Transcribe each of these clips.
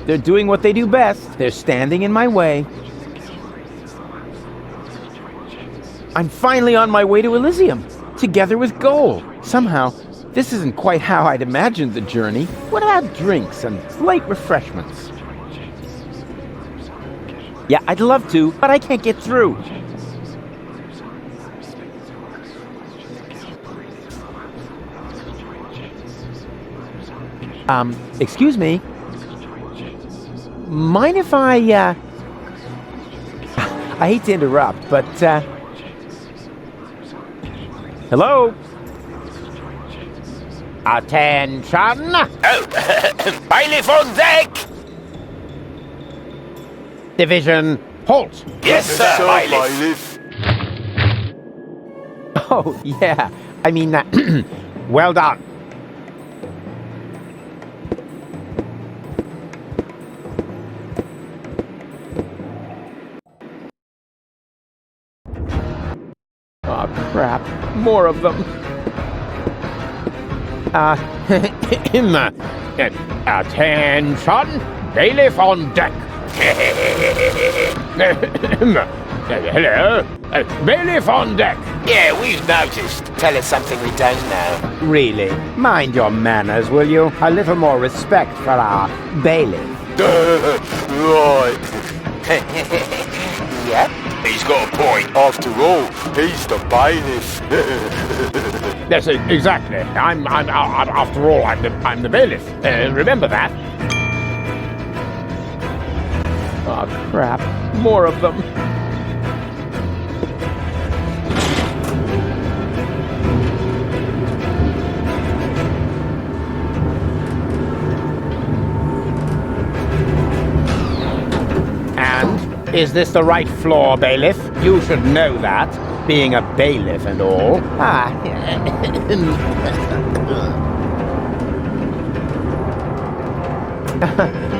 They're doing what they do best. They're standing in my way. I'm finally on my way to Elizium, together with Goul. Somehow, this isn't quite how I'd imagined the journey. What about drinks and light refreshments? Yeah, I'd love to, but I can't get through. Excuse me? Mind if I hate to interrupt, but, hello? Attention! Oh, bailiff on deck! Division, halt! Yes, sir, bailiff. Oh, yeah. I mean, well done. Oh, crap. More of them. Attention! Bailiff on deck! Hello? Bailiff on deck! Yeah, we've noticed. Tell us something we don't know. Really? Mind your manners, will you? A little more respect for our bailiff. Right. Yep. He's got a point. After all, he's the bailiff. Yes, exactly. After all, I'm the bailiff. Remember that. Oh, crap. More of them. And is this the right floor, bailiff? You should know that, being a bailiff and all.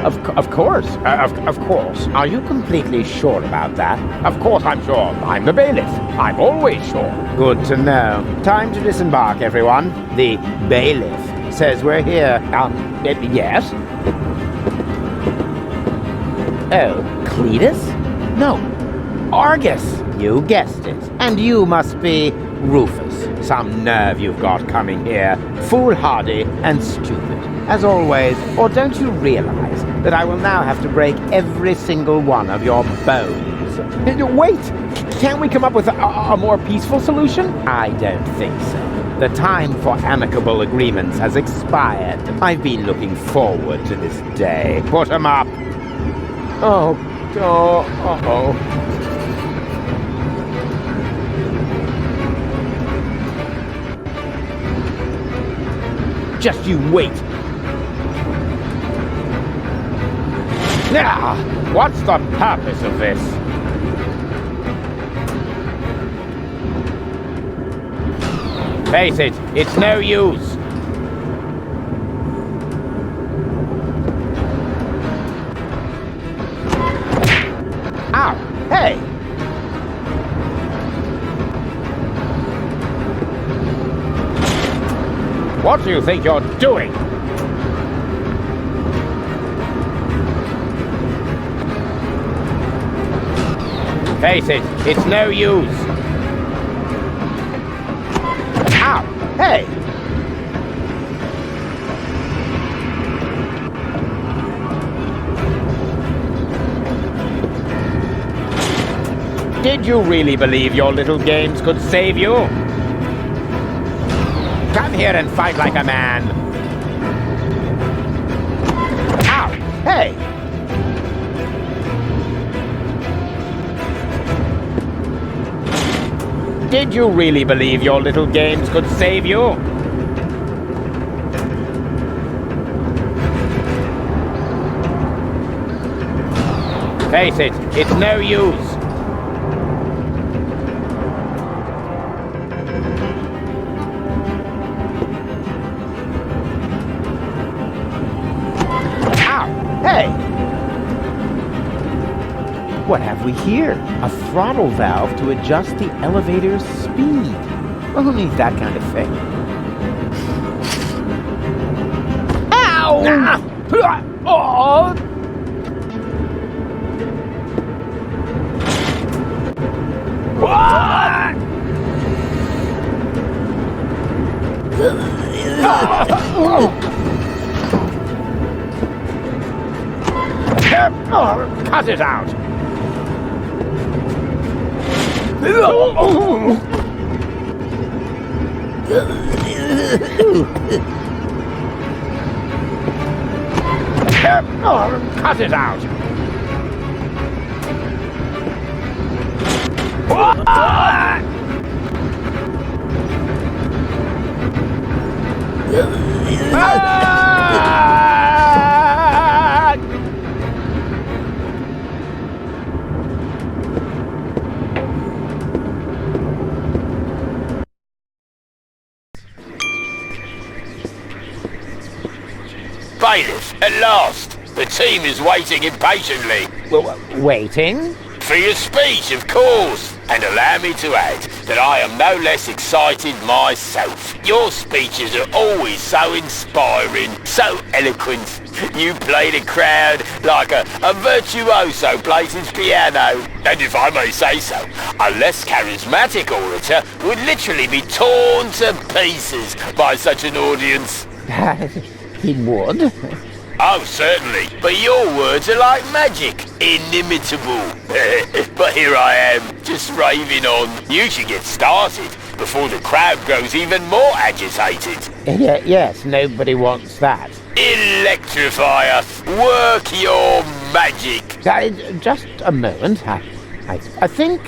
Of course. Of course. Are you completely sure about that? Of course I'm sure. I'm the bailiff. I'm always sure. Good to know. Time to disembark, everyone. The bailiff says we're here. Yes? Oh, Cletus? No. Argus. You guessed it. And you must be Rufus. Some nerve you've got coming here. Foolhardy and stupid. As always, or don't you realize that I will now have to break every single one of your bones? Wait! Can't we come up with a more peaceful solution? I don't think so. The time for amicable agreements has expired. I've been looking forward to this day. Put 'em up! Oh. Just you wait! Now, what's the purpose of this? Face it, it's no use. Ow! Hey! What do you think you're doing? Face it, it's no use. Ow! Hey! Did you really believe your little games could save you? Come here and fight like a man. Ow! Hey! Did you really believe your little games could save you? Face it, it's no use. Ow! Hey! What have we here? A throttle valve to adjust the elevator's speed. Well, who needs that kind of thing? Ow! Oh! Cut it out! Cut it out! Bailiff, at last! The team is waiting impatiently. Waiting? For your speech, of course. And allow me to add that I am no less excited myself. Your speeches are always so inspiring, so eloquent. You play the crowd like a virtuoso plays his piano. And if I may say so, a less charismatic orator would literally be torn to pieces by such an audience. He would? Oh, certainly. But your words are like magic. Inimitable. But here I am, just raving on. You should get started before the crowd grows even more agitated. Yes, nobody wants that. Electrifier, work your magic. Just a moment. I think,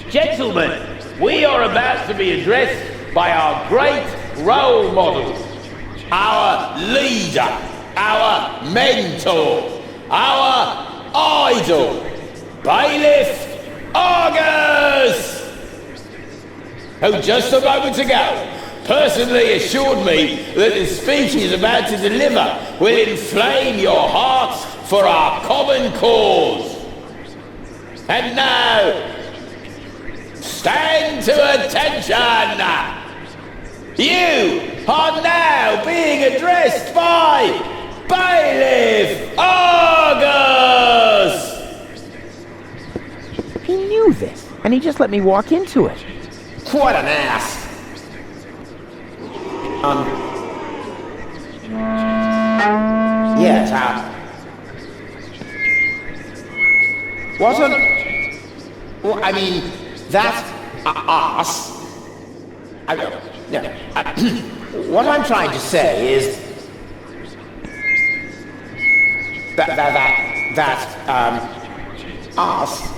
Gentlemen, we are about to be addressed by our great role model, our leader, our mentor, our idol, Bailiff Argus, who just a moment ago personally assured me that the speech he's about to deliver will inflame your hearts for our common cause. And now, stand to attention! You are now being addressed by Bailiff Argus! he knew this, and he just let me walk into it. What an ass! Yeah, Tom. What an... Well, I mean, that ass... what I'm trying to say is... That ass...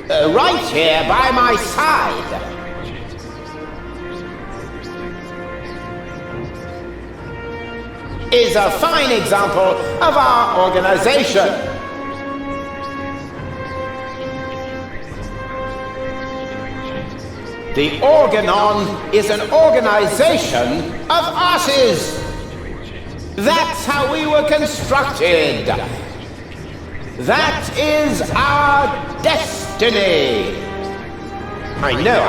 right here by my side. Is a fine example of our organization. The Organon is an organization of asses. That's how we were constructed. That is our destiny. I know.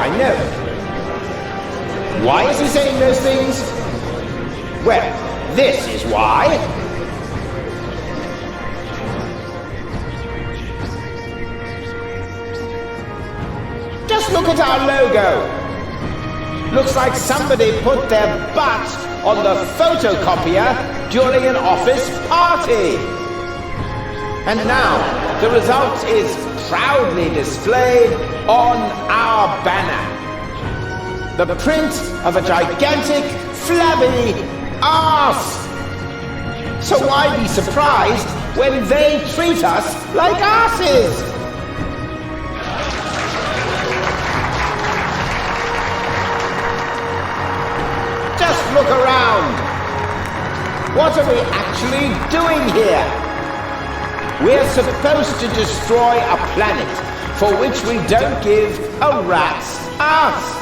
Why is he saying those things? Well, this is why. Just look at our logo. Looks like somebody put their butt on the photocopier during an office party. And now, the result is proudly displayed on our banner. The print of a gigantic, flabby arse. So why be surprised when they treat us like asses? Just look around. What are we actually doing here? We're supposed to destroy a planet for which we don't give a rat's ass.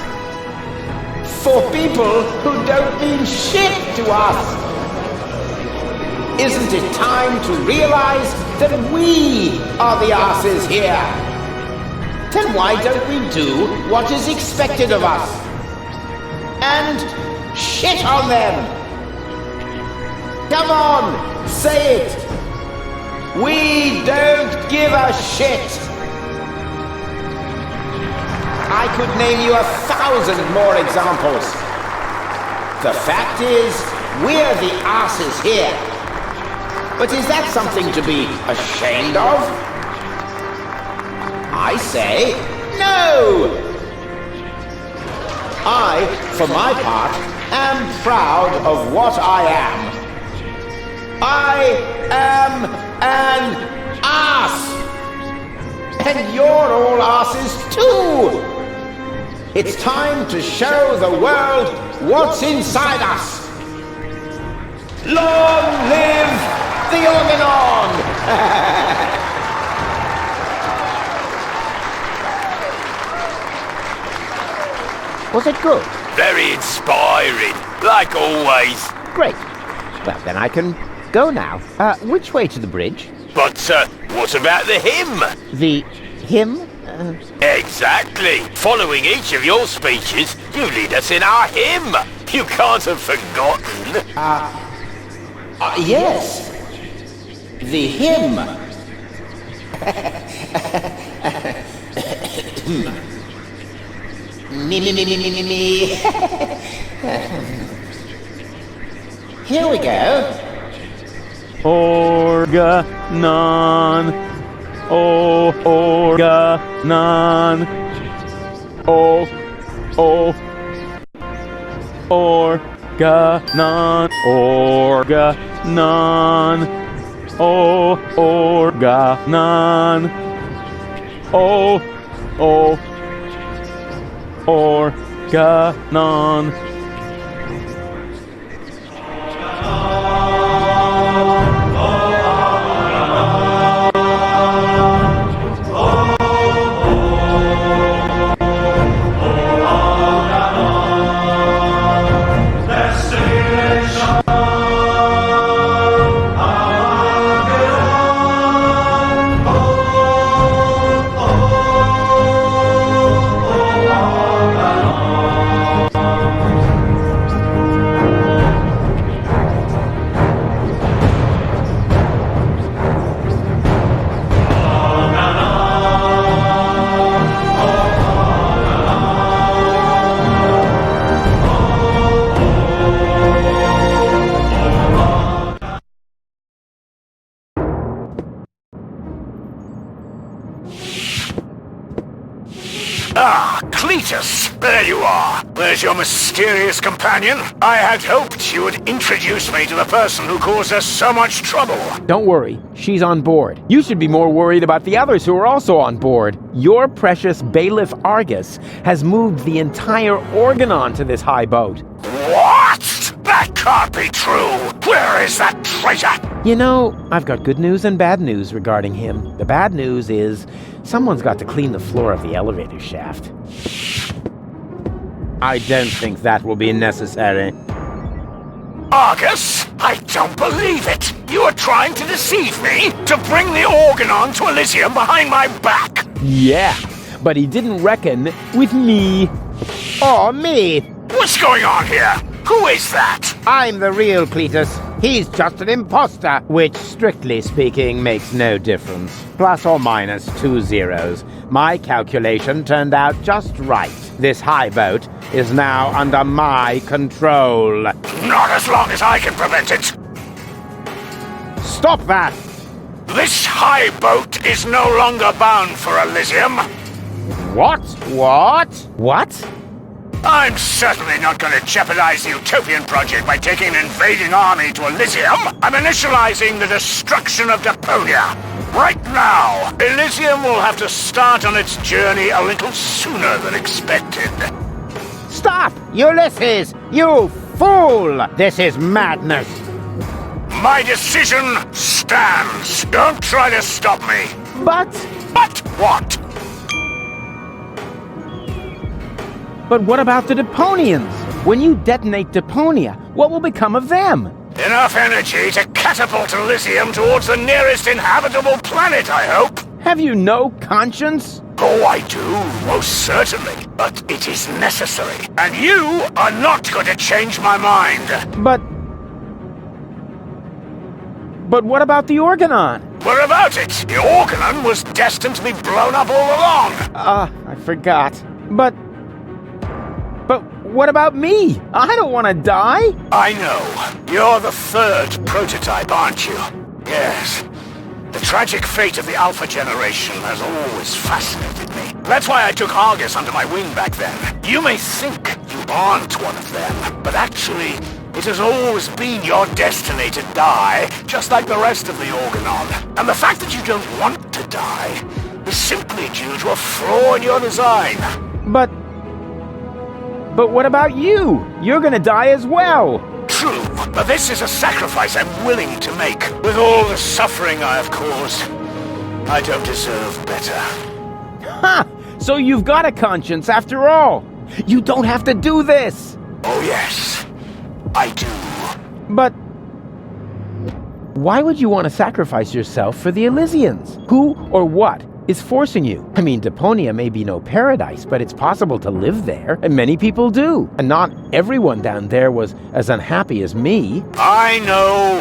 For people who don't mean shit to us. Isn't it time to realize that we are the asses here? Then why don't we do what is expected of us? And shit on them. Come on, say it! We don't give a shit! I could name you 1,000 more examples. The fact is, we're the asses here. But is that something to be ashamed of? I say, no! I, for my part, am proud of what I am. I am an ass! And you're all asses too! It's time to show the world what's inside us! Long live the Organon! Was it good? Very inspiring, like always. Great. Well, then I can go now. Which way to the bridge? But, what about the hymn? The hymn? Exactly. Following each of your speeches, you lead us in our hymn. You can't have forgotten. Yes. The hymn. Me. Here we go. Organon, organon, organon, organon, organon, organon. Cletus, there you are. Where's your mysterious companion? I had hoped you would introduce me to the person who caused us so much trouble. Don't worry, she's on board. You should be more worried about the others who are also on board. Your precious bailiff Argus has moved the entire Organon to this high boat. What? That can't be true. Where is that traitor? You know, I've got good news and bad news regarding him. The bad news is someone's got to clean the floor of the elevator shaft. I don't think that will be necessary. Argus? I don't believe it. You are trying to deceive me? To bring the Organon to Elizium behind my back? Yeah, but he didn't reckon with me. Or me. What's going on here? Who is that? I'm the real Cletus. He's just an imposter, which, strictly speaking, makes no difference. Plus or minus 2 zeros. My calculation turned out just right. This high boat is now under my control. Not as long as I can prevent it. Stop that! This high boat is no longer bound for Elizium. What? What? I'm certainly not going to jeopardize the Utopian project by taking an invading army to Elizium. I'm initializing the destruction of Deponia. Right now, Elizium will have to start on its journey a little sooner than expected. Stop! Ulysses! You fool! This is madness! My decision stands. Don't try to stop me. But What? what about the Deponians? When you detonate Deponia, what will become of them? Enough energy to catapult Elizium towards the nearest inhabitable planet, I hope. Have you no conscience? Oh, I do, most certainly. But it is necessary. And you are not going to change my mind. But But what about the organon? What about it? The organon was destined to be blown up all along. I forgot. But what about me? I don't want to die. I know. You're the third prototype, aren't you? Yes. The tragic fate of the Alpha generation has always fascinated me. That's why I took Argus under my wing back then. You may think you aren't one of them, but actually, it has always been your destiny to die, just like the rest of the Organon. And the fact that you don't want to die is simply due to a flaw in your design. But what about you? You're gonna die as well. True, but this is a sacrifice I'm willing to make. With all the suffering I have caused, I don't deserve better. Ha! So you've got a conscience after all. You don't have to do this. Oh yes, I do. But why would you want to sacrifice yourself for the Elysians? Who or what is forcing you? I mean, Deponia may be no paradise, but it's possible to live there, and many people do. And not everyone down there was as unhappy as me. I know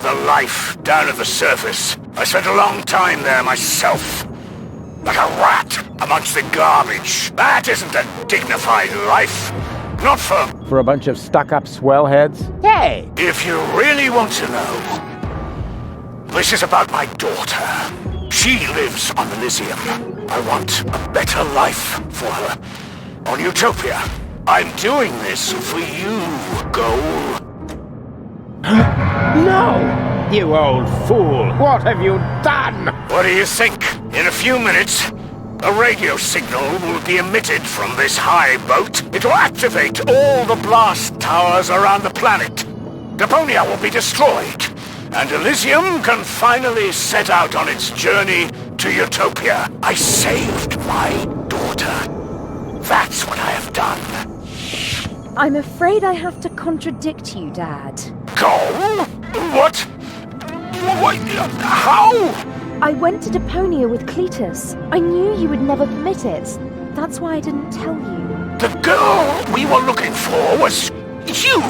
the life down at the surface. I spent a long time there myself. Like a rat amongst the garbage. That isn't a dignified life. Not for a bunch of stuck-up swellheads? Hey! If you really want to know, this is about my daughter. She lives on Elizium. I want a better life for her. On Utopia. I'm doing this for you, Goul. No! You old fool! What have you done? What do you think? In a few minutes, a radio signal will be emitted from this high boat. It will activate all the blast towers around the planet. Deponia will be destroyed, and Elysium can finally set out on its journey to Utopia. I saved my daughter. That's what I have done. I'm afraid I have to contradict you, Dad. Goul? What? What? How? I went to Deponia with Cletus. I knew you would never permit it. That's why I didn't tell you. The girl we were looking for was you,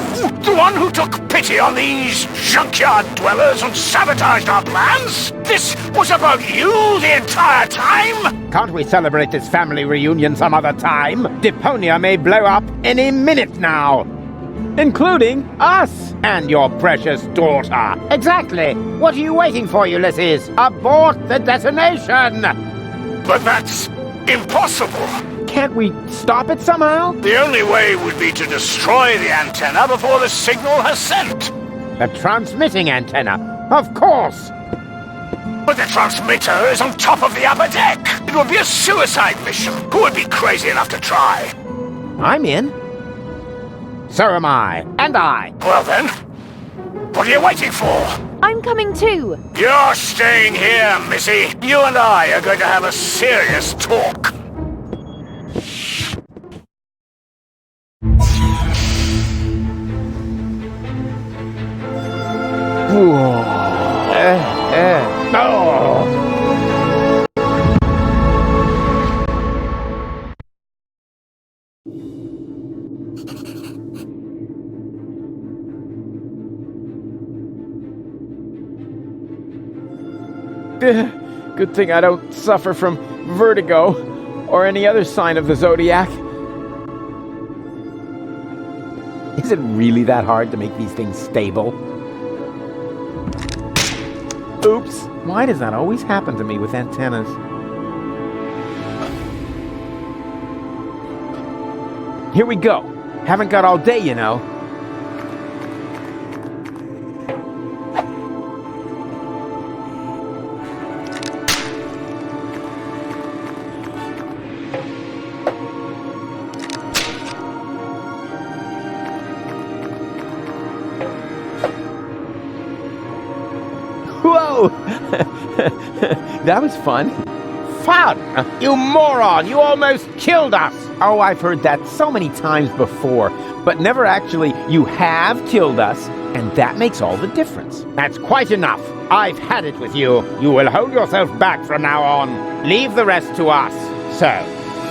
the one who took pity on these junkyard dwellers and sabotaged our plans? This was about you the entire time? Can't we celebrate this family reunion some other time? Deponia may blow up any minute now. Including us. And your precious daughter. Exactly. What are you waiting for, Ulysses? Abort the detonation! But that's impossible. Can't we stop it somehow? The only way would be to destroy the antenna before the signal has sent. The transmitting antenna. Of course. But the transmitter is on top of the upper deck. It would be a suicide mission. Who would be crazy enough to try? I'm in. So am I. And I. Well then, what are you waiting for? I'm coming too. You're staying here, Missy. You and I are going to have a serious talk. Good thing I don't suffer from vertigo or any other sign of the zodiac. Is it really that hard to make these things stable? Oops. Why does that always happen to me with antennas? Here we go. Haven't got all day, you know. Whoa! That was fun. Fun? You moron! You almost killed us! Oh, I've heard that so many times before, but never actually, you have killed us, and that makes all the difference. That's quite enough. I've had it with you. You will hold yourself back from now on. Leave the rest to us. So,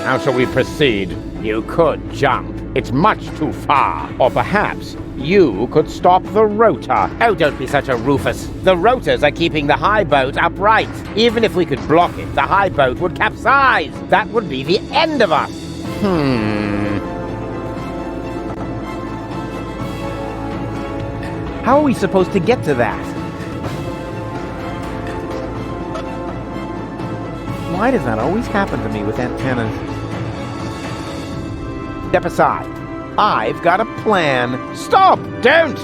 how shall we proceed? You could jump. It's much too far. Or perhaps You could stop the rotor. Oh, don't be such a Rufus. The rotors are keeping the high boat upright. Even if we could block it, the high boat would capsize. That would be the end of us. How are we supposed to get to that? Why does that always happen to me with antennas? Step aside. I've got a plan. Stop! Don't!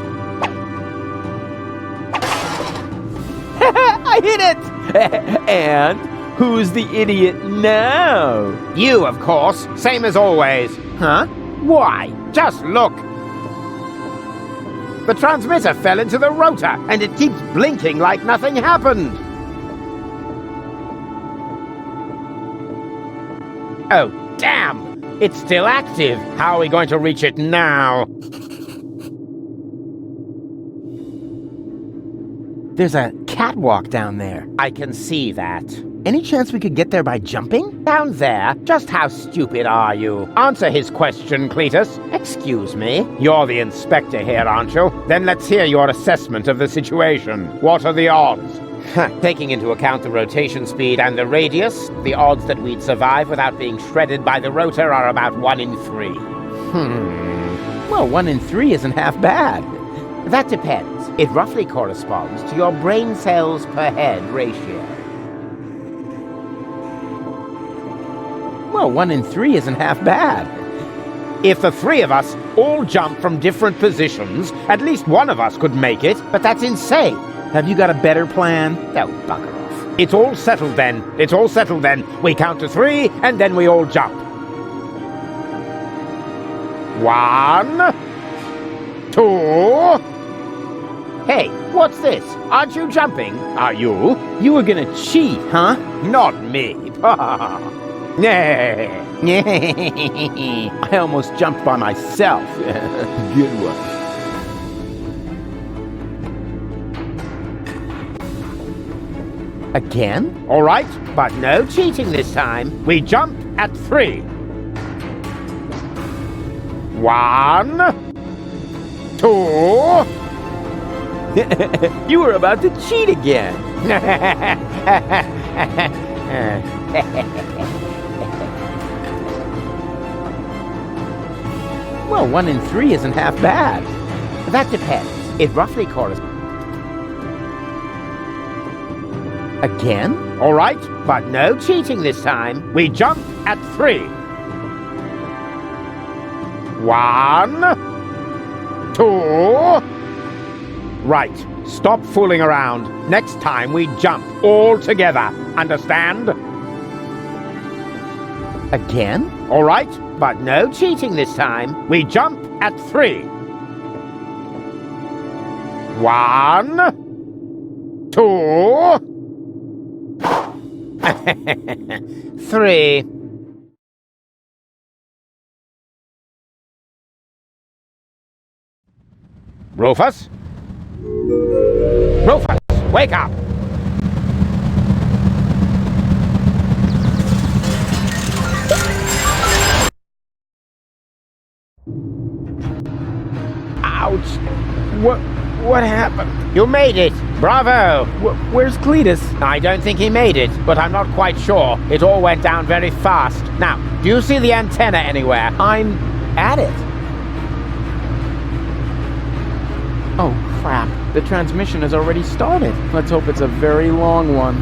I hit it! And who's the idiot now? You, of course. Same as always. Huh? Why? Just look. The transmitter fell into the rotor, and it keeps blinking like nothing happened. Oh, damn! It's still active. How are we going to reach it now? There's a catwalk down there. I can see that. Any chance we could get there by jumping? Down there? Just how stupid are you? Answer his question, Cletus. Excuse me? You're the inspector here, aren't you? Then let's hear your assessment of the situation. What are the odds? Taking into account the rotation speed and the radius, the odds that we'd survive without being shredded by the rotor are about 1 in 3. Well, 1 in 3 isn't half bad. That depends. It roughly corresponds to your brain cells per head ratio. Well, 1 in 3 isn't half bad. If the 3 of us all jump from different positions, at least one of us could make it, but that's insane. Have you got a better plan? Oh, bugger off. It's all settled then. It's all settled then. We count to 3, and then we all jump. 1, 2... Hey, what's this? Aren't you jumping? Are you? You were gonna cheat, huh? Not me. I almost jumped by myself. Good one. Again? All right, but no cheating this time. We jump at 3. 1, 2... You were about to cheat again. Well, 1 in 3 isn't half bad. That depends. It roughly corresponds. Again? All right, but no cheating this time. We jump at 3. 1, 2... Right. Stop fooling around. Next time we jump all together. Understand? Again? All right, but no cheating this time. We jump at 3. 1, 2... 3. Rufus? Rufus, wake up! Ouch! What happened? You made it! Bravo! Where's Cletus? I don't think he made it, but I'm not quite sure. It all went down very fast. Now, do you see the antenna anywhere? I'm at it. Oh, crap. The transmission has already started. Let's hope it's a very long one.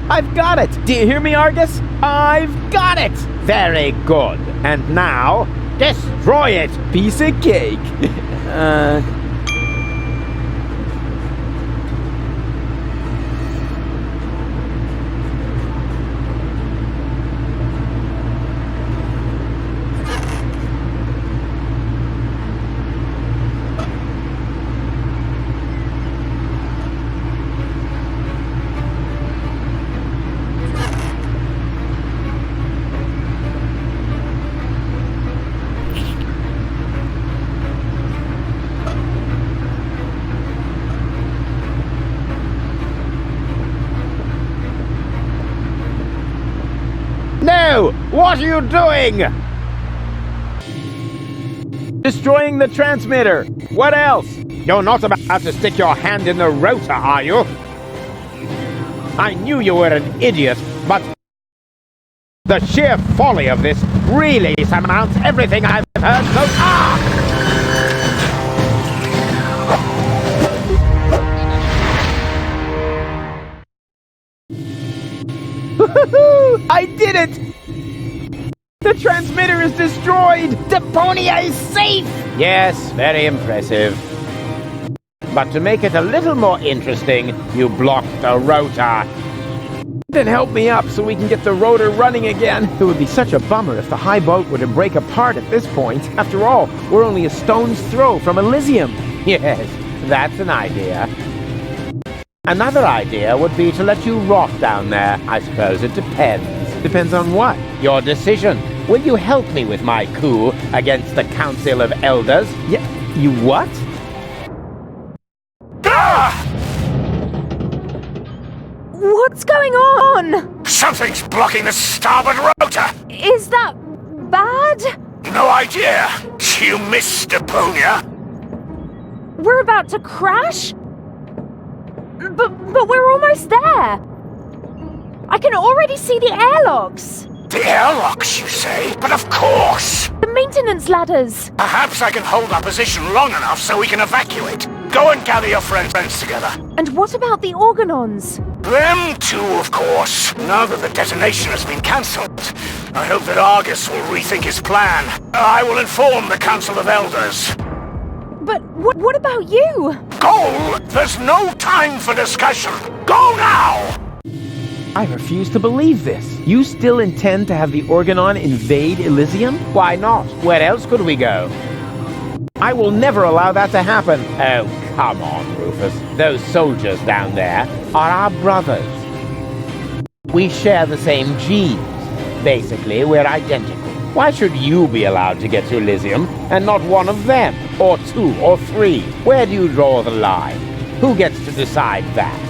I've got it! Do you hear me, Argus? I've got it! Very good. And now, destroy it! Piece of cake. No! What are you doing? Destroying the transmitter. What else? You're not about to stick your hand in the rotor, are you? I knew you were an idiot, but the sheer folly of this really surmounts everything I've heard so far! I did it! The transmitter is destroyed! Deponia is safe! Yes, very impressive. But to make it a little more interesting, you blocked the rotor. Then help me up so we can get the rotor running again. It would be such a bummer if the high boat were to break apart at this point. After all, we're only a stone's throw from Elizium. Yes, that's an idea. Another idea would be to let you rot down there. I suppose it depends. Depends on what? Your decision. Will you help me with my coup against the Council of Elders? Yeah, you what? What's going on? Something's blocking the starboard rotor! Is that bad? No idea! You missed Deponia! We're about to crash? But we're almost there! I can already see the airlocks! The airlocks, you say? But of course! The maintenance ladders! Perhaps I can hold our position long enough so we can evacuate. Go and gather your friends together. And what about the organons? Them too, of course. Now that the detonation has been cancelled, I hope that Argus will rethink his plan. I will inform the Council of Elders. But what about you? Goal! There's no time for discussion! Go now! I refuse to believe this. You still intend to have the Organon invade Elysium? Why not? Where else could we go? I will never allow that to happen. Oh, come on, Rufus. Those soldiers down there are our brothers. We share the same genes. Basically, we're identical. Why should you be allowed to get to Elysium and not one of them? Or two or three? Where do you draw the line? Who gets to decide that?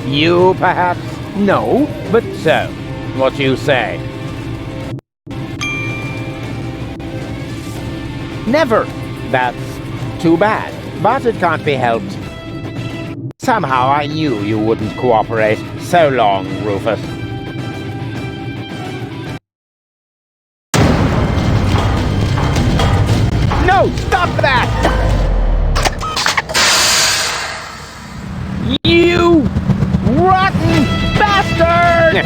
You, perhaps? No, but So, what do you say? never. That's too bad, but it can't be helped. Somehow I knew you wouldn't cooperate. So long, Rufus. No, stop that! You rotten bastard!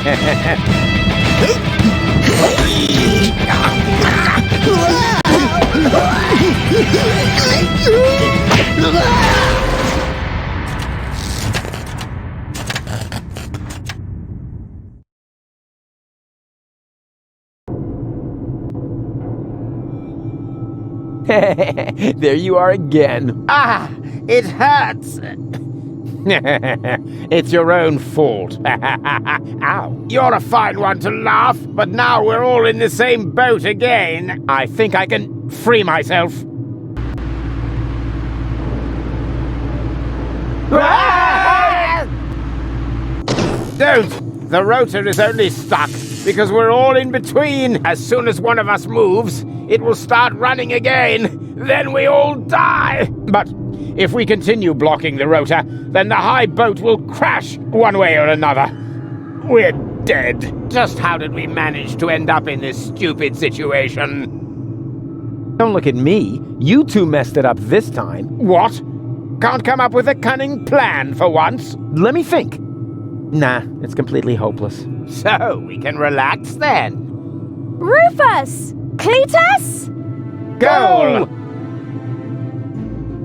There you are again. Ah! It hurts! It's your own fault. Ow. You're a fine one to laugh, but now we're all in the same boat again. I think I can free myself. Ah! Don't! The rotor is only stuck because we're all in between. As soon as one of us moves, it will start running again. Then we all die. But if we continue blocking the rotor, then the high boat will crash one way or another. We're dead. Just how did we manage to end up in this stupid situation? Don't look at me. You two messed it up this time. What? Can't come up with a cunning plan for once? Let me think. Nah, it's completely hopeless. So, we can relax then. Rufus! Cletus? Goal!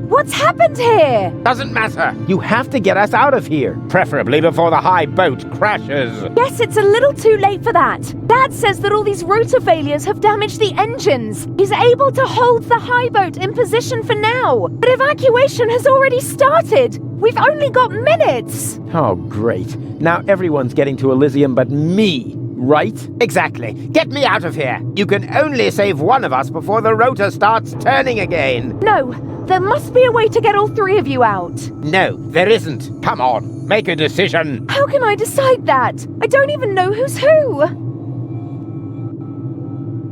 What's happened here? Doesn't matter. You have to get us out of here. Preferably before the high boat crashes. Yes, it's a little too late for that. Dad says that all these rotor failures have damaged the engines. He's able to hold the high boat in position for now. But evacuation has already started. We've only got minutes. Oh, great. Now everyone's getting to Elizium but me, right? Exactly. Get me out of here. You can only save one of us before the rotor starts turning again. No, there must be a way to get all three of you out. No, there isn't. Come on, make a decision. How can I decide that? I don't even know who's who.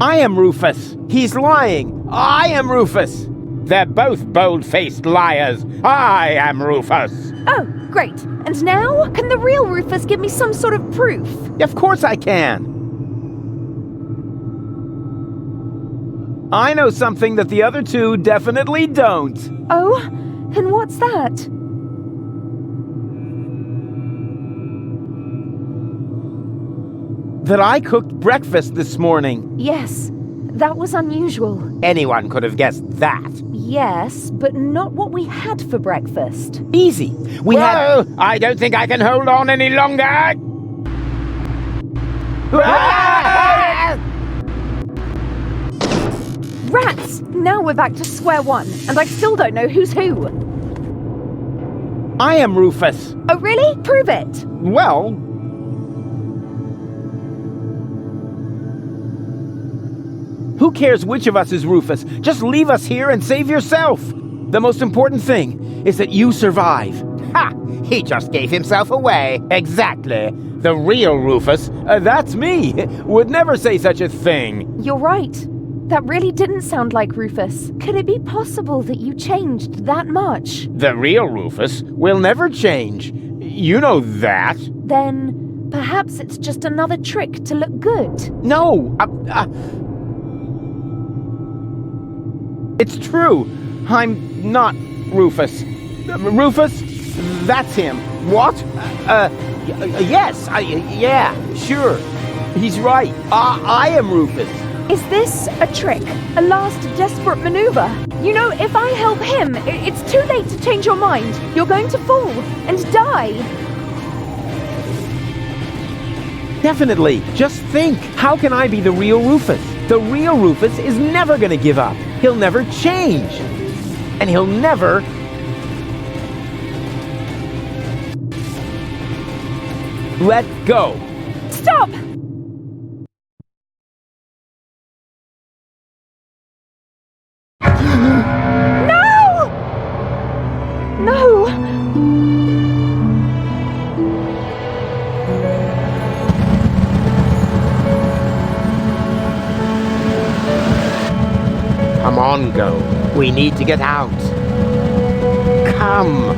I am Rufus. He's lying. I am Rufus. They're both bold-faced liars. I am Rufus. Oh, great. And now, can the real Rufus give me some sort of proof? Of course I can. I know something that the other two definitely don't. Oh, and what's that? That I cooked breakfast this morning. Yes, that was unusual. Anyone could have guessed that. Yes, but not what we had for breakfast. Easy. We Whoa! I don't think I can hold on any longer. Ah! Rats! Now we're back to square one, and I still don't know who's who. I am Rufus. Oh, really? Prove it. Well, who cares which of us is Rufus? Just leave us here and save yourself. The most important thing is that you survive. Ha! He just gave himself away. Exactly. The real Rufus. That's me. Would never say such a thing. You're right. That really didn't sound like Rufus. Could it be possible that you changed that much? The real Rufus Will never change. You know that. Then perhaps it's just another trick to look good. No. It's true. I'm not Rufus. Rufus? That's him. What? Yes, yeah, Sure. He's right. I am Rufus. Is this a trick? A last desperate maneuver? You know, if I help him, it's too late to change your mind. You're going to fall and die. Definitely. Just think. How can I be the real Rufus? The real Rufus is never going to give up. He'll never change. And he'll never... let go. Stop! No! No! Come on, Goul. We need to get out. Come.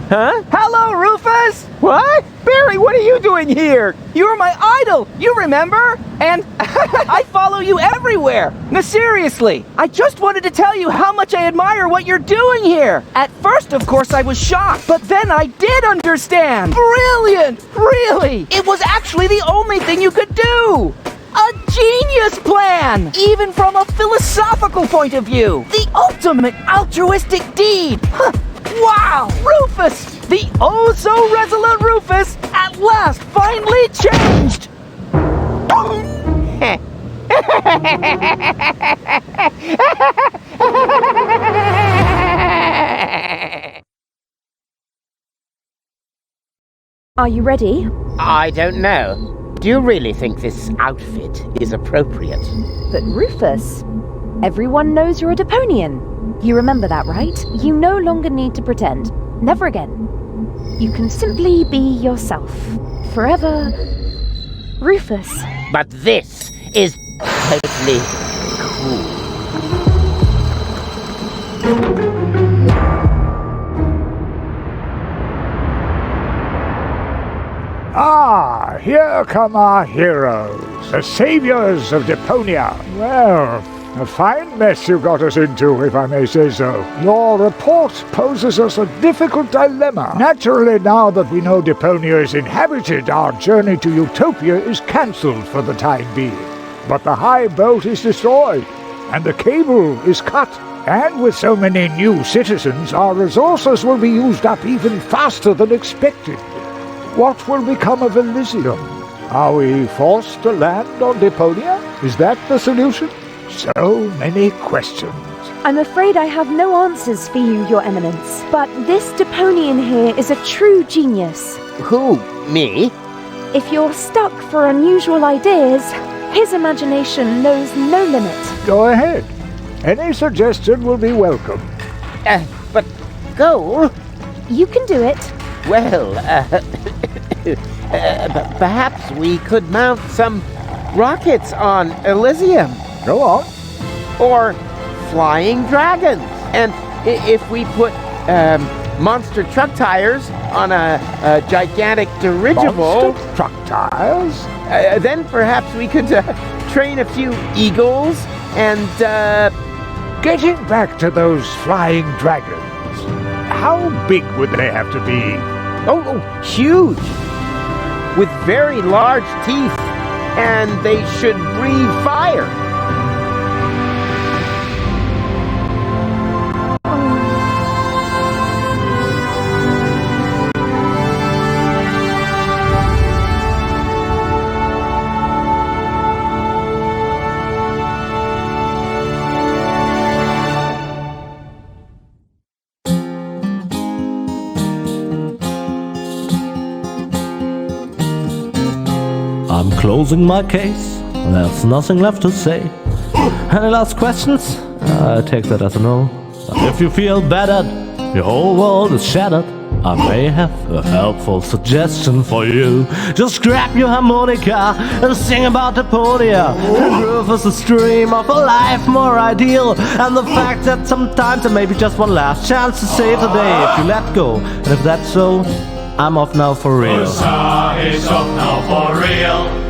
Huh? Hello, Rufus! What? Barry, what are you doing here? You were my idol, you remember? And I follow you everywhere. No, seriously, I just wanted to tell you how much I admire what you're doing here. At first, of course, I was shocked, but then I did understand. Brilliant, really. It was actually the only thing you could do. A genius plan, even from a philosophical point of view. The ultimate altruistic deed. Huh. Wow, Rufus, the oh-so-resolute Rufus, at last finally changed! Are you ready? I don't know. Do you really think this outfit is appropriate? But Rufus, everyone knows you're a Deponian. You remember that, right? You no longer need to pretend. Never again. You can simply be yourself. Forever, Rufus. But this is totally cool. Here come our heroes, the saviors of Deponia. Well, A fine mess you got us into, if I may say so. Your report poses us a difficult dilemma. Naturally, now that we know Deponia is inhabited, our journey to Utopia is cancelled for the time being. But the high boat is destroyed, and the cable is cut. And with so many new citizens, our resources will be used up even faster than expected. What will become of Elizium? Are we forced to land on Deponia? Is that the solution? So many questions. I'm afraid I have no answers for you, Your Eminence. But this Deponian here is a true genius. Who? Me? If you're stuck for unusual ideas, his imagination knows no limit. Go ahead. Any suggestion will be welcome. But Goul? You can do it. Well, perhaps we could mount some rockets on Elizium. Go on. Or flying dragons. And if we put monster truck tires on a gigantic dirigible... Monster truck tires? Then perhaps we could train a few eagles and... Getting back to those flying dragons, how big would they have to be? Oh, huge! With very large teeth, and they should breathe fire. I'm closing my case, there's nothing left to say. Any last questions? I take that as a no. But if you feel battered, your whole world is shattered, I may have a helpful suggestion for you. Just grab your harmonica and sing about Deponia. And Rufus is the dream of a life more ideal, and the fact that sometimes there may be just one last chance to save the day if you let go. And if that's so, I'm off now for real. Is off now for real.